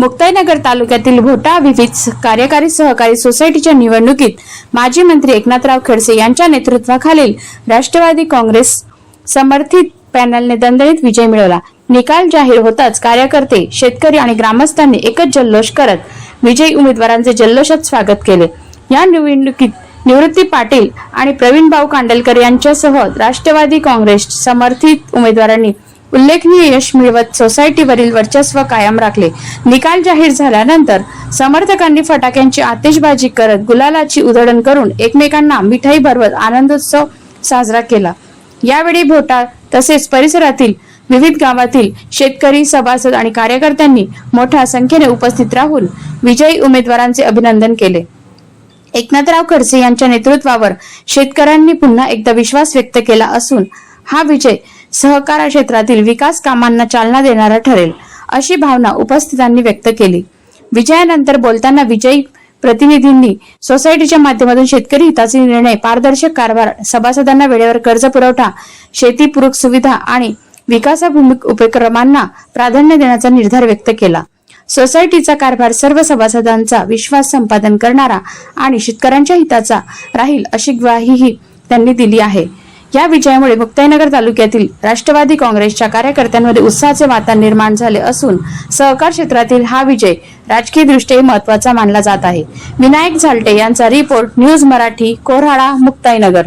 मुक्ताईनगर तालुक्यातील भोटा विविध कार्यकारी सहकारी सोसायटीच्या निवडणुकीत माजी मंत्री एकनाथराव खडसे यांच्या नेतृत्वाखालील राष्ट्रवादी काँग्रेस समर्थित पॅनलने दणदणीत विजय मिळवला। निकाल जाहीर होताच कार्यकर्ते, शेतकरी आणि ग्रामस्थांनी एकच जल्लोष करत विजयी उमेदवारांचे जल्लोषात स्वागत केले। या निवडणुकीत निवृत्ती पाटील आणि प्रवीणभाऊ कांडलकर यांच्यासह राष्ट्रवादी काँग्रेस समर्थित उमेदवारांनी उल्लेखनीय यश मिळवत सोसायटीवरील वर्चस्व कायम राखले। निकाल जाहीर झाल्यानंतर समर्थकांनी फटाक्यांची आतिषबाजी करत गुलालाची उधळण करून एकमेकांना मिठाई भरवत आनंदोत्सव साजरा केला। यावेळी भोटा तसेच परिसरातील विविध गावातील शेतकरी, सभासद आणि कार्यकर्त्यांनी मोठ्या संख्येने उपस्थित राहून विजयी उमेदवारांचे अभिनंदन केले। एकनाथराव खडसे यांच्या नेतृत्वावर शेतकऱ्यांनी पुन्हा एकदा विश्वास व्यक्त केला असून हा विजय सहकार क्षेत्रातील विकास कामांना चालना देणारा ठरेल, अशी भावना उपस्थितांनी व्यक्त केली। विजयानंतर बोलताना विजयी प्रतिनिधींनी सोसायटीच्या माध्यमातून शेतकरी हिताचे निर्णय, पारदर्शक कारभार, सभासदांना वेळेवर कर्ज पुरवठा, शेतीपूरक सुविधा आणि विकासाभिमुख उपक्रमांना प्राधान्य देण्याचा निर्धार व्यक्त केला। सोसायटीचा कारभार सर्व सभासदांचा विश्वास संपादन करणारा आणि शेतकऱ्यांच्या हिताचा राहील, अशी ग्वाहीही त्यांनी दिली आहे। या विजयामुळे मुक्ताईनगर तालुक्यातील राष्ट्रवादी काँग्रेसच्या कार्यकर्त्यांमध्ये उत्साहाचे वातावरण निर्माण झाले असून सहकार क्षेत्रातील हा विजय राजकीय दृष्ट्याही महत्त्वाचा मानला जात आहे। विनायक झालटे यांचा रिपोर्ट, न्यूज मराठी, कोऱ्हाडा, मुक्ताईनगर।